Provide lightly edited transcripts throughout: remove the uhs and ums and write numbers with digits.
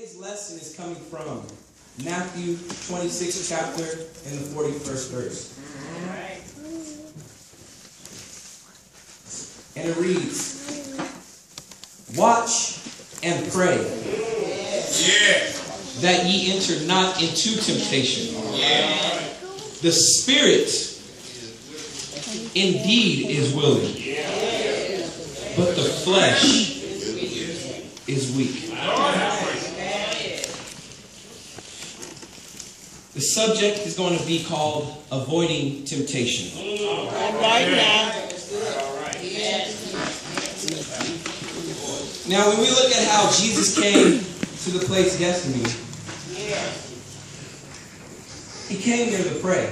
Today's lesson is coming from Matthew 26th chapter and the 41st verse. And it reads, "Watch and pray, that ye enter not into temptation. The spirit indeed is willing, but the flesh is weak." The subject is going to be called avoiding temptation. All right now. Now, when we look at how Jesus came to the place Gethsemane, he came there to pray.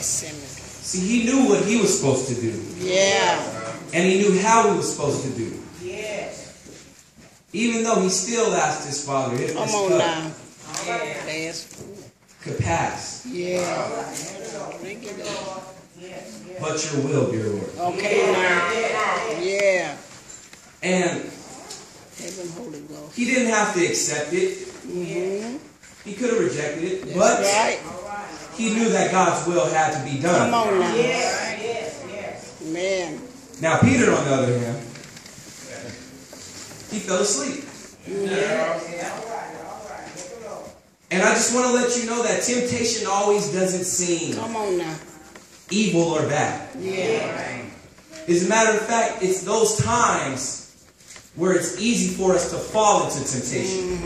See, he knew what he was supposed to do. And he knew how he was supposed to do. Even though he still asked his Father if this cup could pass. But your will, dear Lord. Okay now. And he didn't have to accept it. He could have rejected it. But he knew that God's will had to be done. Come on now. Man. Now Peter, on the other hand, he fell asleep. And I just want to let you know that temptation always doesn't seem evil or bad. As a matter of fact, it's those times where it's easy for us to fall into temptation.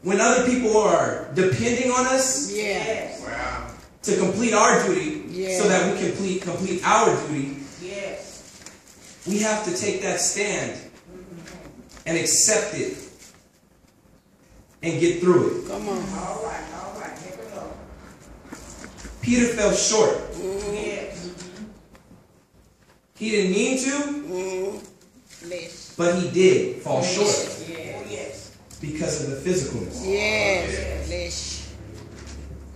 When other people are depending on us to complete our duty so that we can complete our duty, we have to take that stand and accept it and get through it. Come on. Peter fell short. He didn't mean to, but he did fall short because of the physicalness.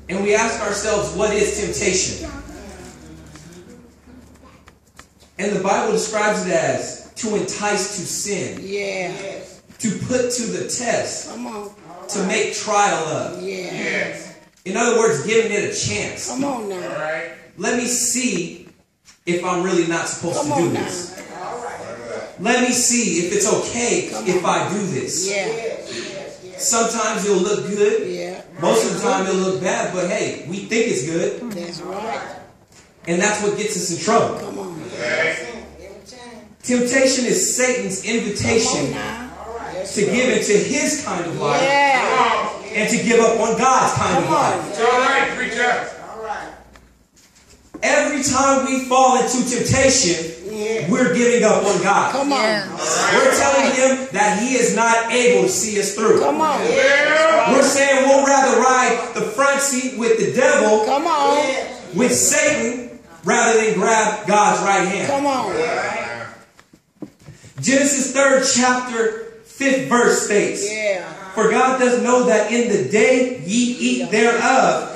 And we ask ourselves, what is temptation? And the Bible describes it as to entice to sin, to put to the test, to make trial of. In other words, giving it a chance. Come on now. Let me see if I'm really not supposed to do this. Let me see if it's okay if I do this. Sometimes it'll look good. Most of the time it'll look bad, but hey, we think it's good. That's right. And that's what gets us in trouble. Come on. Temptation is Satan's invitation to give into his kind of life and to give up on God's kind of life. It's all right, preacher. Every time we fall into temptation, we're giving up on God. Come on. We're telling him that he is not able to see us through. Come on. We're saying we'll rather ride the front seat with the devil, with Satan, rather than grab God's right hand. Come on. Genesis 3rd chapter 5th verse states, "For God does know that in the day ye eat thereof,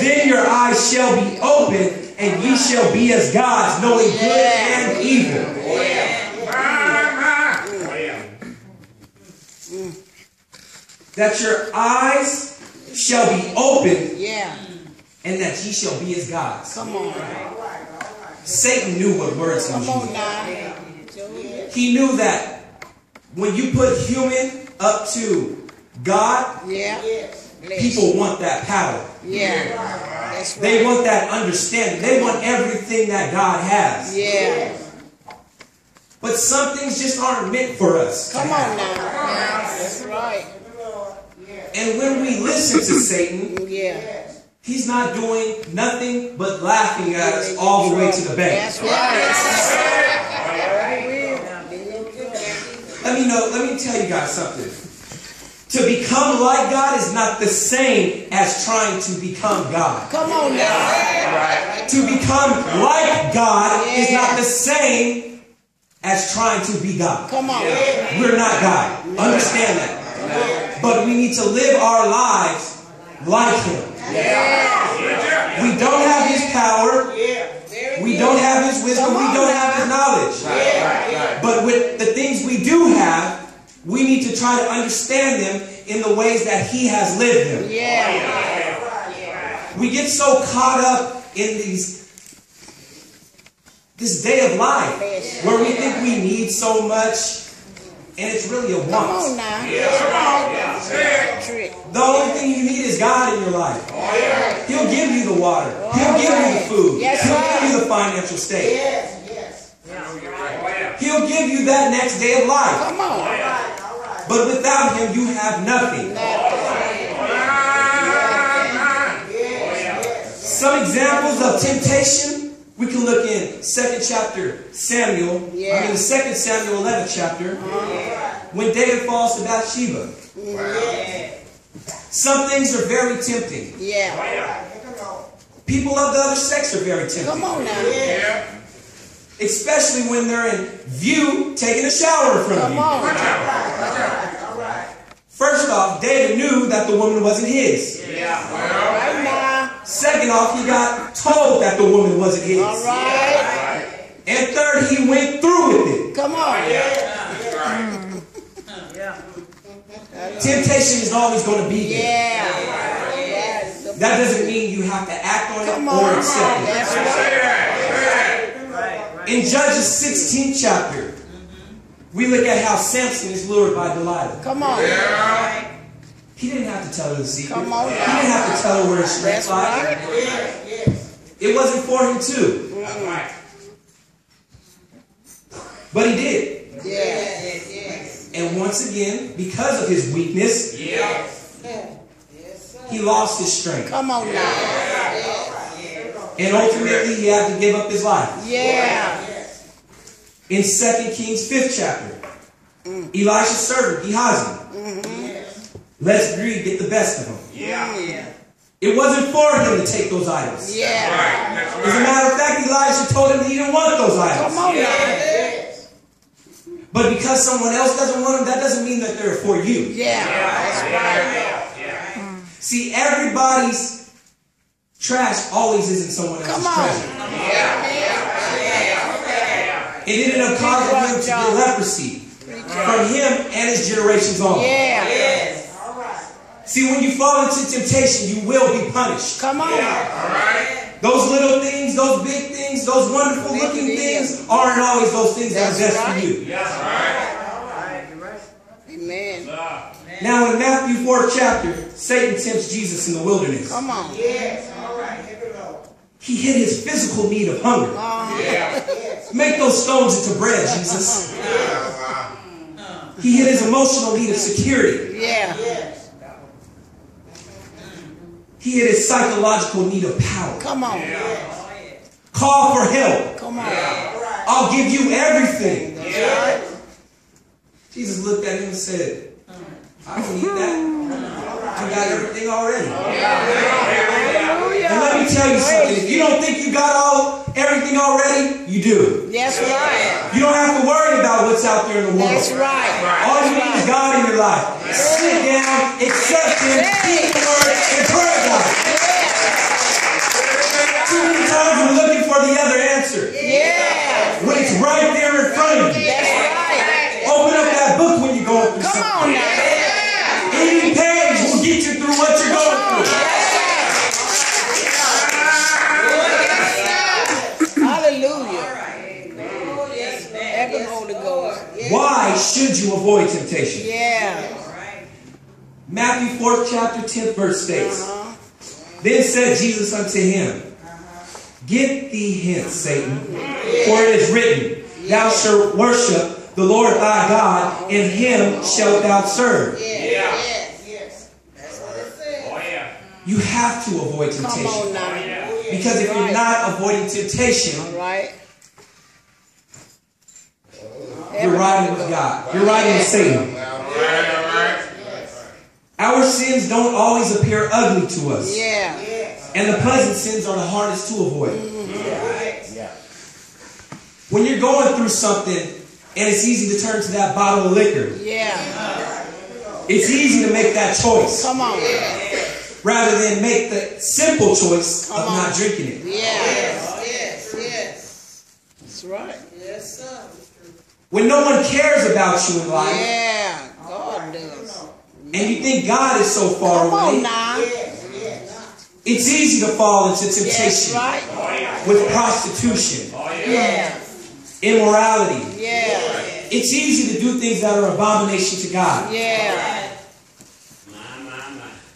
then your eyes shall be opened, and ye shall be as gods, knowing good and evil." That your eyes shall be opened, and that ye shall be as gods. Come on. Satan knew what words he was Come on using. now. He knew that when you put human up to God, people want that power. That's right. They want that understanding. They want everything that God has. But some things just aren't meant for us. Come on now. That's right. And when we listen to Satan, he's not doing nothing but laughing at us all the way to the bank. That's right. Let me tell you guys something. To become like God is not the same as trying to become God. Come on now. To become like God is not the same as trying to be God. Come on. We're not God. Understand that. But we need to live our lives like him. We don't have his power. We don't have his wisdom. We don't have his knowledge. trying to understand them in the ways that He has lived them. We get so caught up in this day of life where we think we need so much, and it's really a want. Come on now. The only thing you need is God in your life. He'll give you the water. He'll give you the food. He'll give you the financial state. He'll give you that next day of life. Come on. But without Him, you have nothing. Some examples of temptation. We can look in 2nd Samuel 11th chapter, when David falls to Bathsheba. Some things are very tempting. People of the other sex are very tempting. Come on now. Especially when they're in view taking a shower in front of you. First off, David knew that the woman wasn't his. Second off, he got told that the woman wasn't his. And third, he went through with it. Come on. Temptation is always going to be there. That doesn't mean you have to act on it or accept it. In Judges 16th chapter, we look at how Samson is lured by Delilah. Come on. He didn't have to tell her the secret. Come on. He didn't have to tell her where his strength lies. It wasn't for him to. But he did. And once again, because of his weakness, he lost his strength. Come on now. And ultimately, he had to give up his life. In 2 Kings 5th chapter, Elisha's servant, Gehazi, lest greed get the best of him. It wasn't for him to take those idols. As a matter of fact, Elisha told him that he didn't want those idols. Come on now. But because someone else doesn't want them, that doesn't mean that they're for you. See, everybody's trash always isn't someone else's treasure. It ended up causing him to get leprosy from him and his generations on. See, when you fall into temptation, you will be punished. Come on. Those little things, those big things, those wonderful looking things aren't always those things that are best for you. Amen. Now in Matthew 4th chapter, Satan tempts Jesus in the wilderness. Come on. He hid his physical need of hunger. Make those stones into bread, Jesus. He hid his emotional need of security. He hid his psychological need of power. Come on. Call for help. Come on. I'll give you everything. Jesus looked at him and said, I don't need that. I got everything already. And let me tell you something. If you don't think you got everything already, you do. That's right. You don't have to worry about what's out there in the world. That's right. All you need is God in your life. Sit down, accept Him, keep the word, and pray about it. Too many times we're looking for the other answer. When it's right there in front of you. That's right. Open up that book when you're going through something. Come on now. Any page will get you through what you're going through. Hallelujah. Heaven, Holy Ghost. Why should you avoid temptation? Matthew 4th chapter 10th verse states, Then said Jesus unto him, Get thee hence, Satan, for it is written, Thou shalt worship the Lord thy God, and Him shalt thou serve. You have to avoid temptation. Because if you're not avoiding temptation, you're riding with God. You're riding with Satan. Our sins don't always appear ugly to us. And the pleasant sins are the hardest to avoid. When you're going through something and it's easy to turn to that bottle of liquor, it's easy to make that choice. Rather than make the simple choice of not drinking it. That's right. When no one cares about you in life, God does. And you think God is so far Come away. on now. It's easy to fall into temptation Right. with prostitution, immorality. Yeah. It's easy to do things that are abomination to God. Yeah.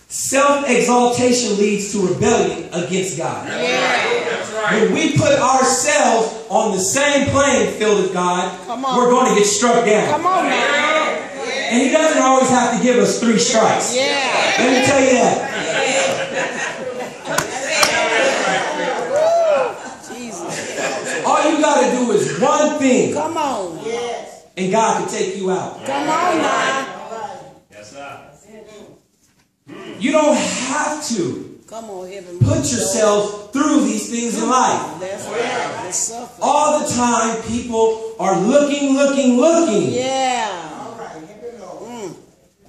Self-exaltation leads to rebellion against God. When we put ourselves on the same playing field as God, we're going to get struck down. Come on now. And He doesn't always have to give us 3 strikes. Yeah. Let me tell you that. All you got to do is one thing. Come on. And God can take you out. Come on now. Yes, sir. You don't have to Come on, heaven. put yourself through these things in life. That's right. They suffer. All the time, people are looking. Yeah.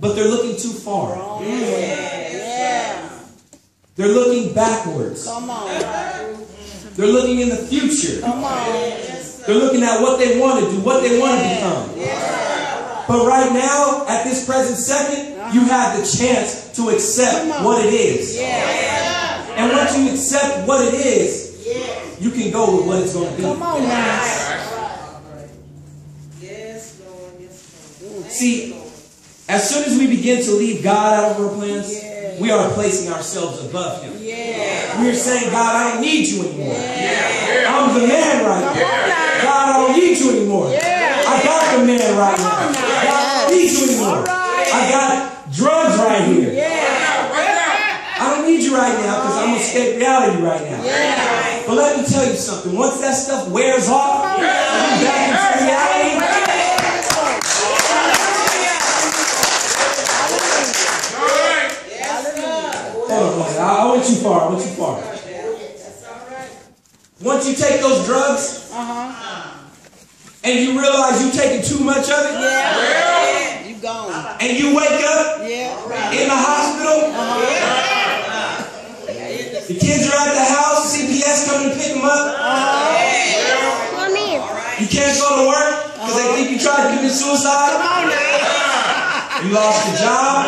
But they're looking too far. Yeah. They're looking backwards. Come on. They're looking in the future. Come on. They're looking at what they want to do, what they want to become. But right now, at this present second, you have the chance to accept what it is. And once you accept what it is, you can go with what it's going to be. Come on now. See, as soon as we begin to leave God out of our plans, we are placing ourselves above Him. We are saying, God, I don't need you anymore. I'm the man right now. God, I don't need you anymore. I got the man right now. God, I don't need you anymore. I got drugs right here. I don't need you right now because I'm going to escape reality right now. But let me tell you something. Once that stuff wears off, and you're back into reality, hold on, I went too far. Once you take those drugs, and you realize you're taking too much of it, You gone. and you wake up in the hospital, the kids are at the house, CPS coming to pick them up, you can't go to work because they think you tried to commit suicide, you lost your job,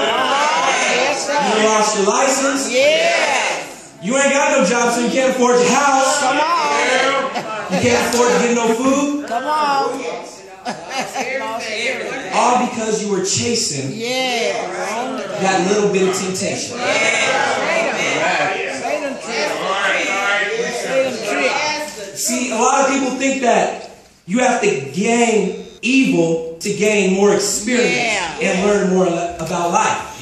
you lost your license, you ain't got no job so you can't afford your house, you can't afford to get no food. Come on. All because you were chasing that little bit of temptation. See, a lot of people think that you have to gain evil to gain more experience and learn more about life.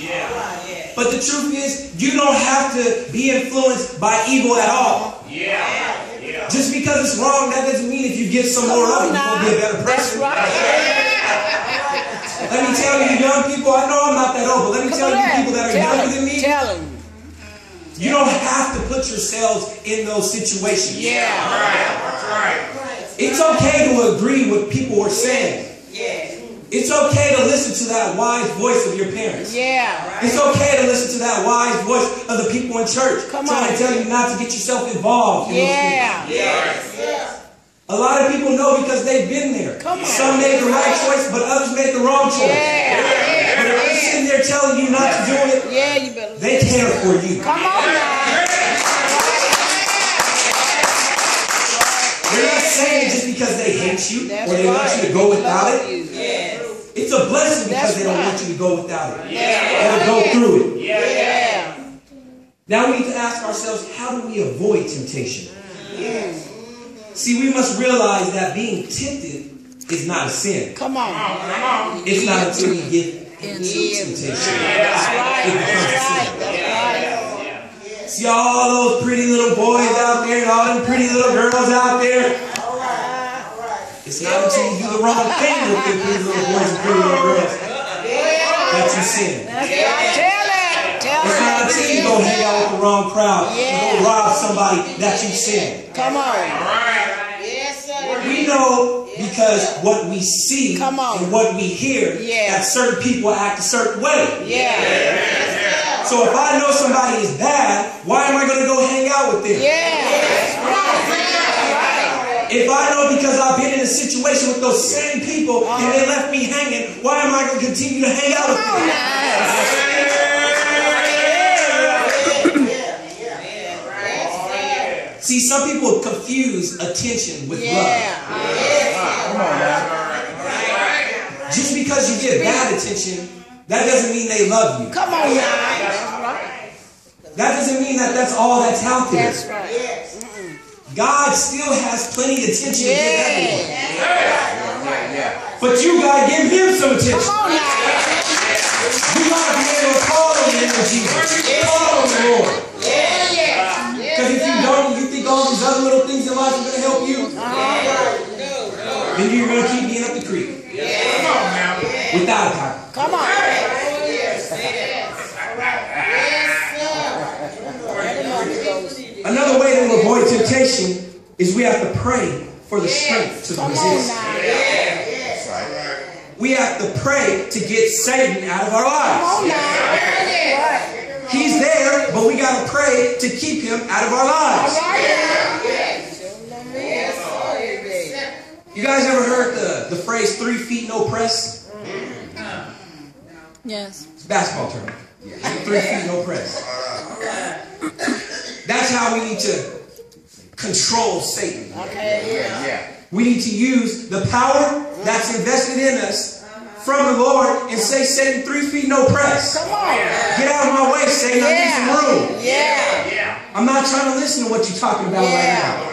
But the truth is, you don't have to be influenced by evil at all. Just because it's wrong, that doesn't mean if you get some more of it, you're going to be a better person. Let me tell you, young people, I know I'm not that old, but let me tell you people that are younger than me, you don't have to put yourselves in those situations. It's okay to agree with people are saying. It's okay to listen to that wise voice of your parents. It's okay to listen to that wise voice of the people in church trying to tell you not to get yourself involved in those things. A lot of people know because they've been there. Some made the right choice, but others made the wrong choice. But if they're sitting there telling you not to do it, they care for you. They're not saying just because they hate you or they want you to go without it. It's a blessing because they don't want you to go without it or to go through it. Now we need to ask ourselves, how do we avoid temptation? See, we must realize that being tempted is not a sin. It's not until we get into temptation it becomes a sin. See all those pretty little boys out there and all them pretty little girls out there. It's not until you do the wrong thing with them pretty little boys and pretty little girls that you sin. It's not until you go hang out with the wrong crowd, you go rob somebody that you sin. We know because what we see and what we hear that certain people act a certain way. So if I know somebody is bad, why am I going to go hang out with them? If If I know because I've been in a situation with those same people and they left me hanging, why am I going to continue to hang out with them? See, some people confuse attention with love. Come on now. Just because you get bad attention, that doesn't mean they love you. Come on now. That doesn't mean that that's all that's out there. That's right. God still has plenty of attention to give everyone. But you got to give him some attention. You got to be able to call on the name of Jesus. Call on the Lord. Because if you don't, you think all these other little things in life are going to help you, then you're going to keep being up the creek. Without a power. Come on. Another way to avoid temptation is we have to pray for the strength to resist. We have to pray to get Satan out of our lives. He's there, but we got to pray to keep him out of our lives. You guys ever heard the phrase 3 feet no press? Yes. It's a basketball term. 3 feet no press. That's how we need to control Satan. We need to use the power that's invested in us from the Lord and say, Satan, 3 feet no press. Come on. Get out of my way, Satan. I need some room. I'm not trying to listen to what you're talking about right now.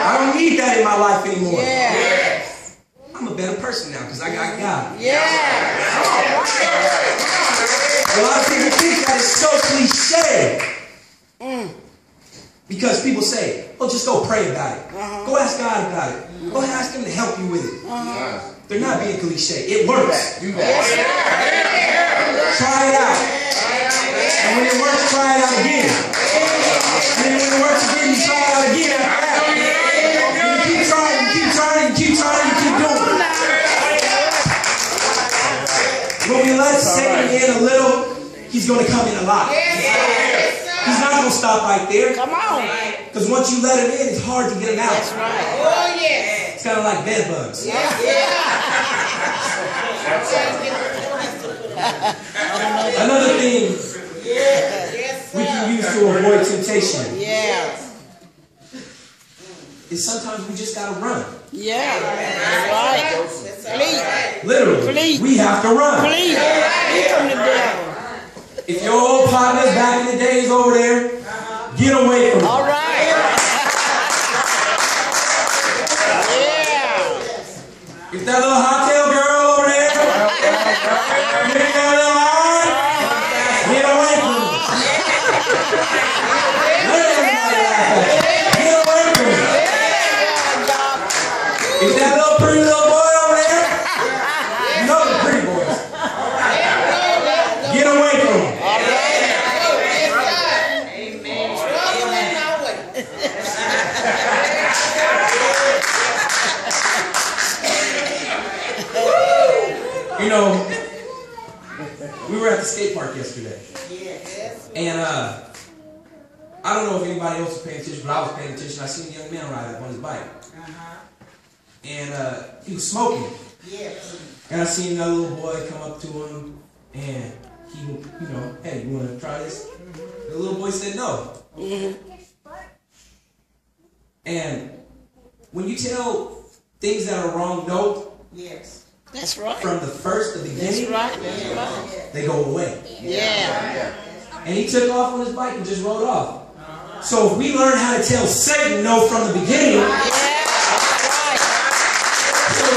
I don't need that in my life anymore. I'm a better person now because I got God. A lot of people think that is so cliche. Because people say, oh, just go pray about it. Go ask God about it. Go ask him to help you with it. They're not being cliche. It works. Try it out. And when it works, try it out again. And then when it works again, you try it out again. You keep trying, you keep trying, you keep trying, you keep doing it. When we let Satan in a little, he's going to come in a lot. He's not going to stop right there. Come on. Because once you let him in, it's hard to get him out. That's right. Oh, yes. It's kind of like bed bugs. Another thing we can use to avoid temptation is sometimes we just got to run. That's right. Flee. Literally. We have to run. Flee from the devil. If your old partners back in the days over there, get away from them. All right. If that little hotel girl over there, get that little line, get away from them. Let everybody laugh at you. Get away from them. If that little pretty little boy over there, you know the pretty boys. Get away from them. You know, we were at the skate park yesterday. And I don't know if anybody else was paying attention, but I was paying attention. I seen a young man ride up on his bike. And he was smoking. And I seen another little boy come up to him and he, you know, hey, you want to try this? The little boy said no. And when you tell things that are wrong, no. That's right. From the beginning, they go away. And he took off on his bike and just rode off. So if we learn how to tell Satan no from the beginning, he'll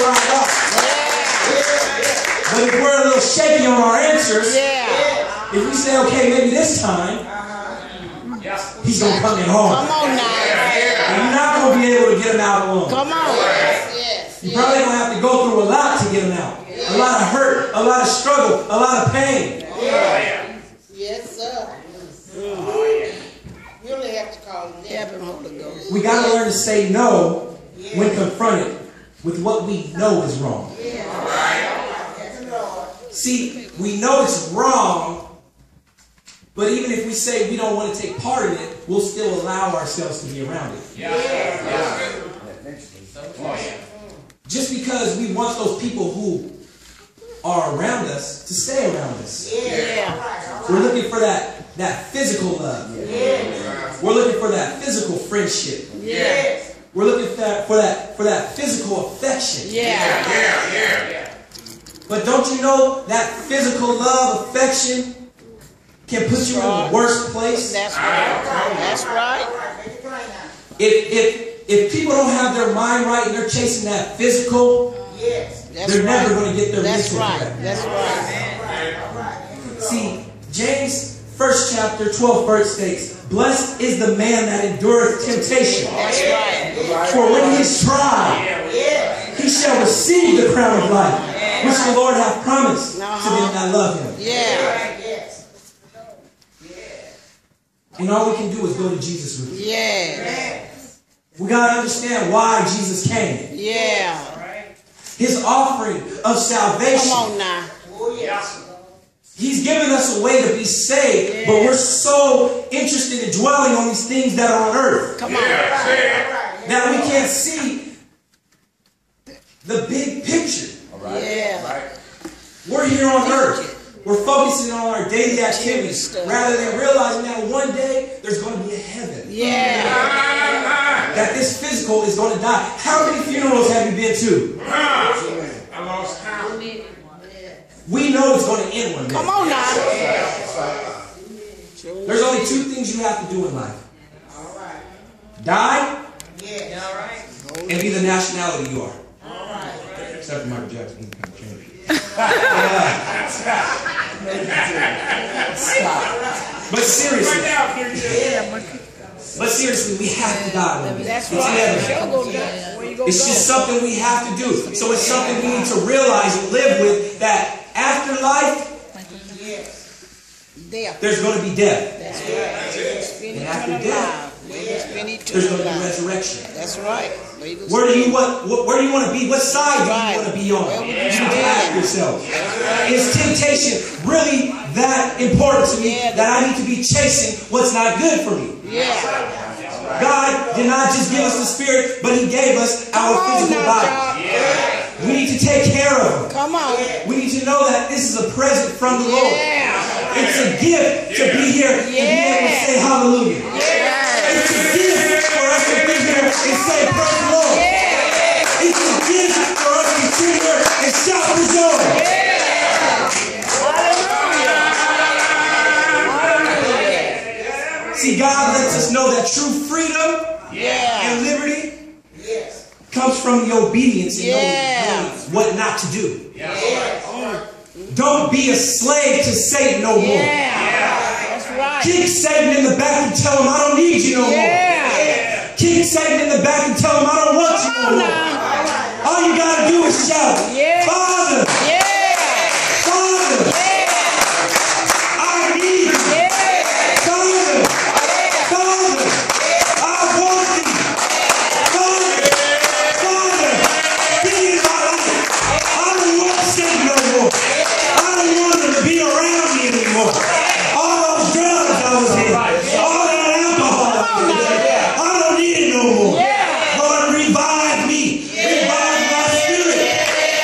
ride off. But if we're a little shaky on our answers, if we say, okay, maybe this time, he's going to come in hard. Come on now. And you're not going to be able to get him out alone. Come on. You're probably going to have to go through a lot to get him out. A lot of hurt, a lot of struggle, a lot of pain. Yes, sir. You only have to call him Holy Ghost. We got to learn to say no when confronted with what we know is wrong. See, we know it's wrong, but even if we say we don't want to take part in it, we'll still allow ourselves to be around it. Just because we want those people who are around us to stay around us. We're looking for that physical love. We're looking for that physical friendship. We're looking for that physical affection. But don't you know that physical love, affection can put you in the worst place? That's right. That's right. If people don't have their mind right and they're chasing that physical, they're never going to get their mental correct. That's right. See, James 1st chapter 12th verse states, "Blessed is the man that endureth temptation. That's right. For when he is tried, he shall receive the crown of life, which the Lord hath promised to them that love him." And all we can do is go to Jesus with it. We got to understand why Jesus came. His offering of salvation. Come on now. He's given us a way to be saved, but we're so interested in dwelling on these things that are on earth. Come on. That we can't see the big picture. We're here on earth. We're focusing on our daily activities rather than realizing that one day there's going to be a heaven. That this physical is going to die. How many funerals have you been to? I lost count. We know it's going to end one day. Come on now. There's only two things you have to do in life. Die and be the nationality you are. Except for Michael Jackson. He's kind of changed. But seriously, we have to die one day. That's It's inevitable. right. It's just something we have to do. So it's something we need to realize and live with, that after life, there's going to be death. That's right. And after death, there's going to be resurrection. That's right. Where do you want to be? What side do you want to be on? You need to ask yourself. Is temptation really that important to me that I need to be chasing what's not good for me? God did not just give us the spirit, but He gave us our physical body. We need to take care of them. Come on. We need to know that this is a present from the Lord. It's a gift to be here and be able to say hallelujah. It's a gift for us to be here and say praise the Lord. It's a gift for us to sit here and shout for joy. See, God lets us know that true freedom and liberty comes from the obedience and knowing what not to do. Don't be a slave to Satan no more. That's right. Kick Satan in the back and tell him, I don't need you no more. Kick Satan in the back and tell him, I don't want you no more. All you got to do is shout, Father, Father, I need you. Father, Father, I want you. Father, Father, be in my life. I don't want Satan no more. I don't want him to be around me anymore. All those drugs I was in, all that alcohol I was in, I don't need it no more. Lord, revive me. Revive my spirit.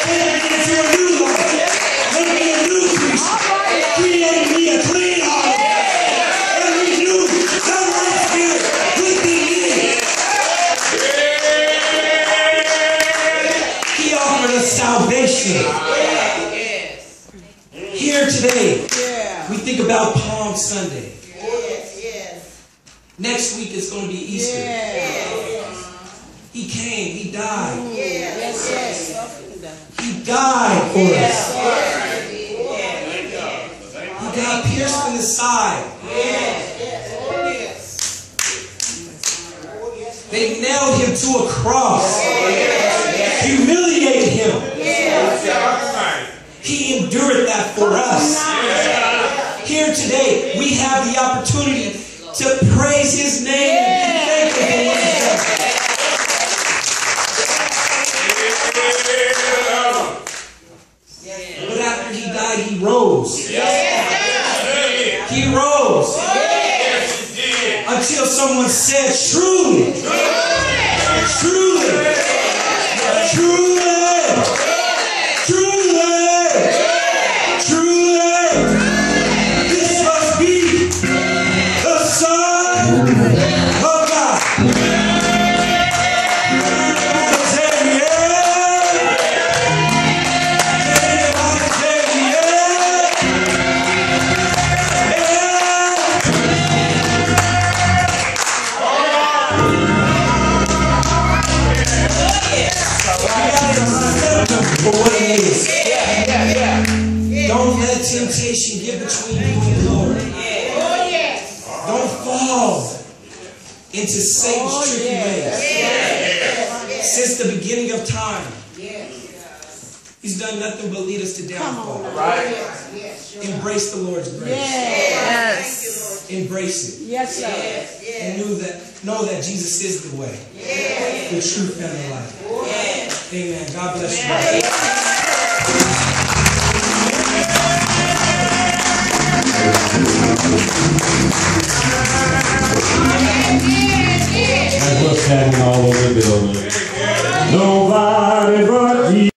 Take me into a new life. Make me a new creature. Create me a clean heart. And renew the right spirit within me. He offered us salvation. Here today, we think about Palm Sunday. Next week it's going to be Easter. He came, He died. He died for us. He got pierced in the side. They nailed Him to a cross. Humiliated Him. He endured that for us. Here today, we have the opportunity to praise His name and be thankful for what He's done. But after He died, He rose. He rose. Until someone said, truly, truly, for what it is. Don't let temptation get between you and the Lord. Don't fall into Satan's tricky ways. Since the beginning of time, he's done nothing but lead us to downfall. Embrace the Lord's grace. Yes. Embrace it. Yes, sir. And know that Jesus is the way, the truth, and the life. Amen. God bless you. That's what's happening all over the building.